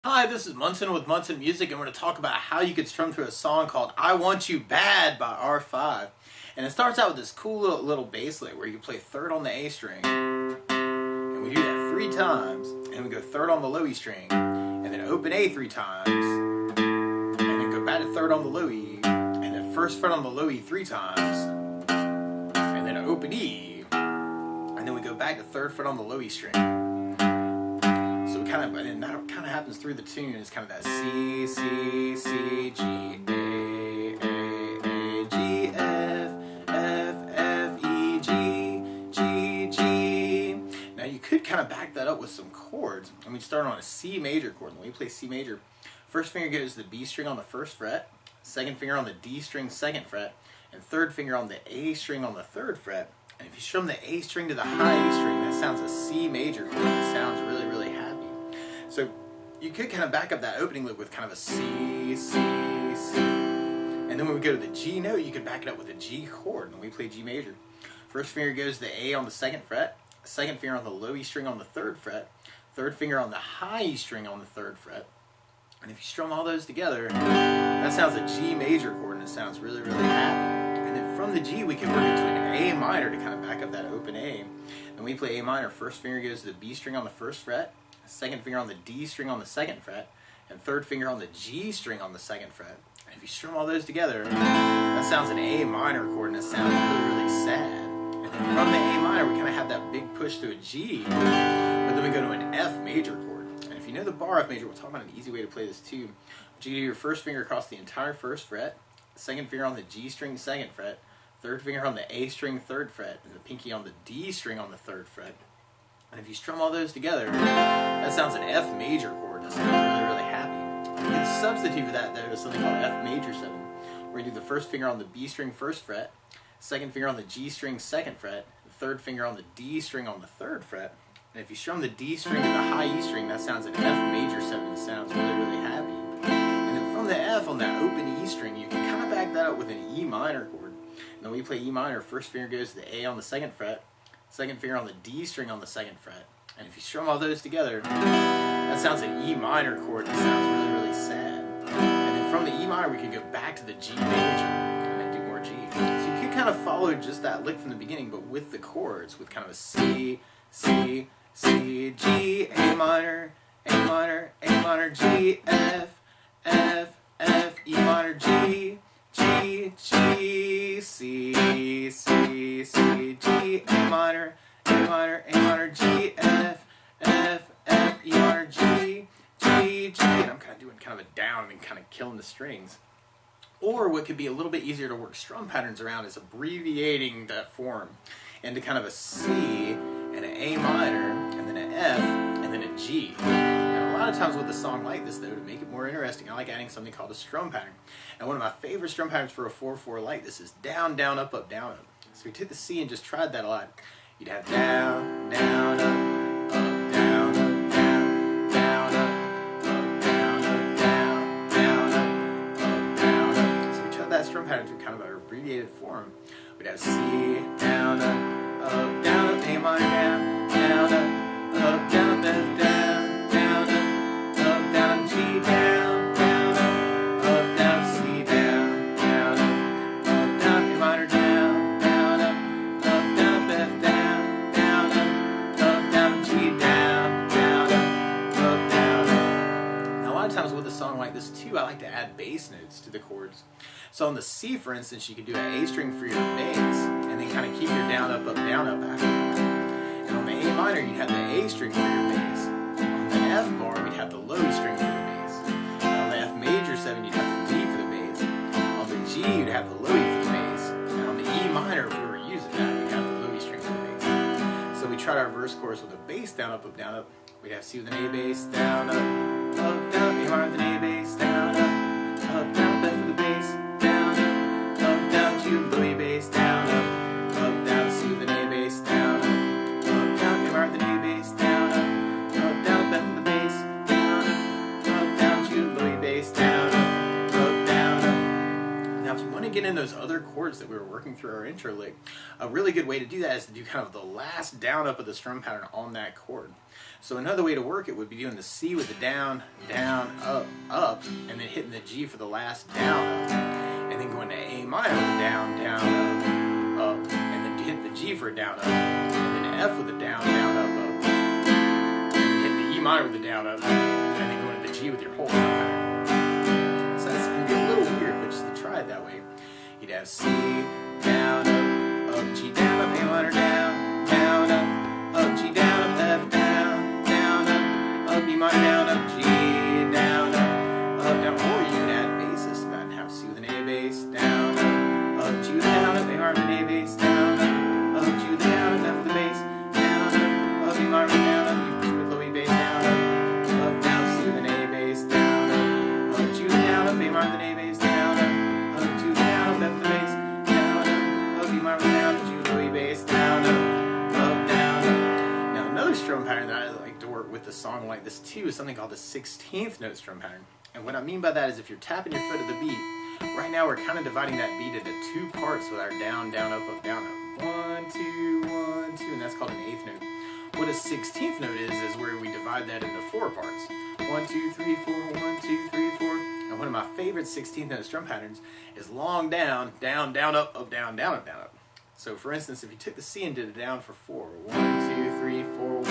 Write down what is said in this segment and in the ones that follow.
Hi, this is Munson with Munson Music, and we're going to talk about how you could strum through a song called I Want You Bad by R5. And it starts out with this cool little bass lick where you play third on the A string, and we do that 3 times, and we go third on the low E string, and then open A 3 times, and then go back to third on the low E, and then first fret on the low E 3 times, and then open E, and then we go back to third fret on the low E string. So we and that kind of happens through the tune. It's kind of that C, C, C, G, A, G, F, F, F, E, G, G, G. Now you could kind of back that up with some chords. And we start on a C major chord. When we play C major, first finger goes to the B string on the first fret, second finger on the D string, second fret, and third finger on the A string on the third fret. And if you strum the A string to the high A string, that sounds a C major chord. It sounds really, really happy. So you could kind of back up that opening lick with kind of a C, C, C. And then when we go to the G note, you could back it up with a G chord. When we play G major, first finger goes to the A on the second fret, second finger on the low E string on the third fret, third finger on the high E string on the third fret. And if you strum all those together, that sounds a G major chord, and it sounds really, really happy. And then from the G, we can work into an A minor to kind of back up that open A. And we play A minor, first finger goes to the B string on the first fret, second finger on the D string on the second fret, and third finger on the G string on the second fret. And if you strum all those together, that sounds an A minor chord, and it sounds really, really sad. And then from the A minor, we kind of have that big push to a G, but then we go to an F major chord. And if you know the bar F major, we'll talk about an easy way to play this too. But you do your first finger across the entire first fret, second finger on the G string, second fret, third finger on the A string, third fret, and the pinky on the D string on the third fret. And if you strum all those together, that sounds an F major chord. That sounds really, really happy. And the substitute for that, though, is something called F major 7, where you do the first finger on the B string first fret, second finger on the G string second fret, the third finger on the D string on the third fret. And if you strum the D string to the high E string, that sounds an F major 7. It sounds really, really happy. And then from the F on that open E string, you can kind of back that up with an E minor chord. And then when you play E minor, first finger goes to the A on the second fret, second finger on the D string on the second fret. And if you strum all those together, that sounds an E minor chord. It sounds really, really sad. And then from the E minor, we can go back to the G major and then do more G. So you could kind of follow just that lick from the beginning, but with the chords, with kind of a C, C, C, G, A minor, A minor, A minor, G, F, F, F, E minor, G, G, G, C, C, C, G, A minor, A minor, A minor, G, F, F, F, E minor, G, G, G. And I'm kind of doing kind of a down and kind of killing the strings. Or what could be a little bit easier to work strum patterns around is abbreviating that form into kind of a C and an A minor, and then an F, and then a G. And a lot of times with a song like this, though, to make it more interesting, I like adding something called a strum pattern. And one of my favorite strum patterns for a 4/4 like this is down, down, up, up, down, up. So we took the C and just tried that a lot. You'd have down, down, up, down, up, down, down, up, down, up, down, down, up, down, up. So we tried that strum pattern through kind of an abbreviated form. We'd have C, down, up, down, up, A minor, down, down, up, down, up, F, down, down, up, down, up, G, down, down, up, down, C, down, down, up, down, A minor, down, down, up, down, up, F, down, down, up, down, G, down, down, up, down, up. Now a lot of times with a song like this too, I like to add bass notes to the chords. So on the C, for instance, you could do an A string for your bass, and then kind of keep your down, up, down, up after that. And on the A minor, you'd have the A string for your bass. On the F bar, we'd have the low E string for your bass. And on the F major 7, you'd have the D for the bass. On the G, you'd have the low E for the bass. And on the E minor, if we were using that, we'd have the low E string for the bass. So we tried our verse chorus with a bass down, up, down, up. We'd have C with an A bass, down, up, down, A minor with an A bass, down, up, down, F for the bass, down, down, G with low E bass, down, down, C with an A bass, down, down, A minor with an A bass, down, down, F for the bass, down, down, G with low E bass, down, down. Now if you want to get in those those other chords that we were working through our intro lick, a really good way to do that is to do kind of the last down up of the strum pattern on that chord. So another way to work it would be doing the C with the down, down, up, and then hitting the G for the last down up, and then going to A minor with the down, down, up, and then hitting the G for a down up, and then F with the down, down, up, and then hitting the E minor with the down up, and then going to the G with your whole strum pattern. So that's going to be a little weird, but just to try it that way, you'd have C, down, up, G, down, up, A minor, down, down, up, G, down, up, F, down, down, up, E minor, down, up, G, down, down, or you could add basses to that and have C with an A bass, down, G with a down, up, A minor with an A bass, down, G with a down, up, F with the bass, down, E minor, down, up, G with low E bass, down, down, C with an A bass, down, G with a down, up, A minor with an A bass, down, G with a down, up, F with the bass, down, E minor with a down, G with low E bass, down, down. Now another strum pattern that I like to work with a song like this too is something called the 16th note strum pattern. And what I mean by that is if you're tapping your foot at the beat, right now we're kind of dividing that beat into two parts with our down, down, up, down, up. 1, 2, 1, 2, and that's called an 8th note. What a 16th note is where we divide that into 4 parts. 1, 2, 3, 4, 1, 2, 3, 4. And one of my favorite 16th note strum patterns is long down, down, down, up, down, down, up, down, up. So for instance, if you took the C and did it down for 4, 1, 2, 3, 4, 1, 2,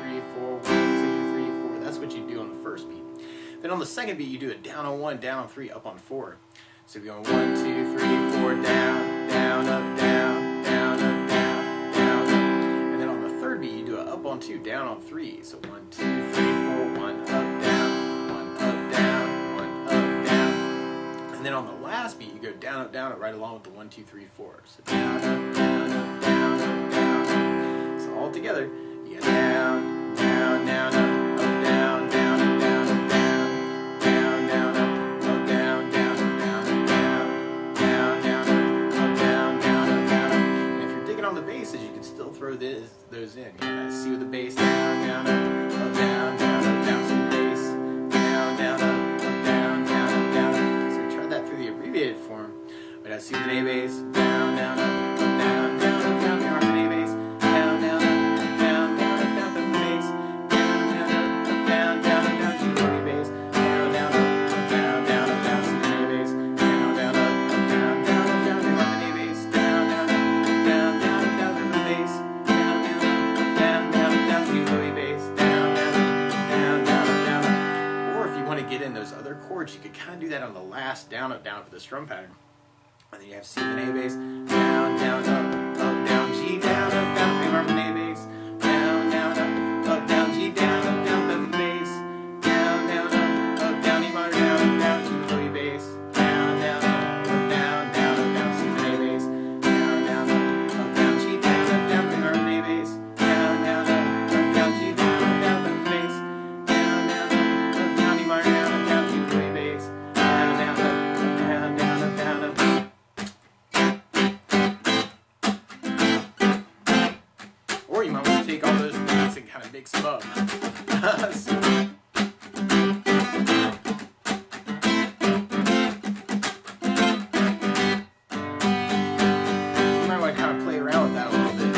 3, 4, 1, 2, 3, 4, that's what you do on the first beat. Then on the second beat, you do it down on 1, down on 3, up on 4. So you're going 1, 2, 3, 4, down, down, up, down, down, up, down, down, up. And then on the third beat, you do it up on 2, down on 3. So 1, 2, 3, 4, 1, up, down, 1, up, down, 1, up, down. And then on the last beat, you go down, up, right along with the 1, 2, 3, 4. So down, up, down, up, down, up, down, up. So all together, you get down, down, down, up, down, down, up, down, up, down, down, down, up, down, down, up, down, up, down, down, down, up, down, down, up, down, up. And if you're digging on the basses, you can still throw those in. You got that C with the bass, down, down, up, down, down, up, down, C with the bass, down, down, up, down, down, up, down, up. So we tried that through the abbreviated form. But I C with an A bass, down, down, up, down, down, up, down, down, an A bass, down, down, up, down, down, up, down, the bass, down, down, up, down, down, up, down, G with low E bass, down, down, up, down, down, up, down, C with an A bass, down, down, up, down, down, up, down, down, an A bass, down, down, up, down, down, up, down, the bass, down, down, up, down, down, up, down, G with low E bass, down, down, up, down, up. Or if you want to get in those other chords, you could kind of do that on the last down, up for the strum pattern. And then you have C with an A bass, down, down, up, down, G, down, up, down, A minor with an A bass, down, down, up, down, G, down, up, down, F with the bass, down, up, down, E minor, down, G with low E bass, down, up, down, down, C with an A bass, down, up, down, G, down, A minor with an A bass, down, up, down, G, down, F with the bass, down, up, down, E minor, down, G with low E bass, down, up, down, up. Or you might want to take all those beats and kind of mix them up. So you might want to kind of play around with that a little bit.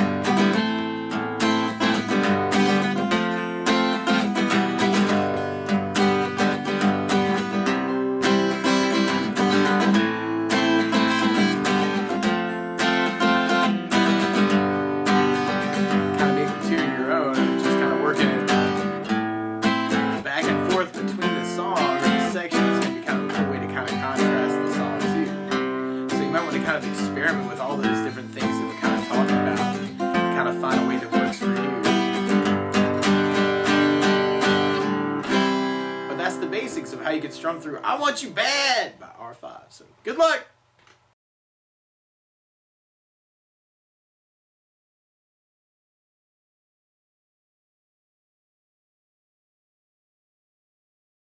Kind of experiment with all those different things that we're kind of talking about and kind of find a way that works for you. But that's the basics of how you can strum through I Want You Bad by R5. So good luck!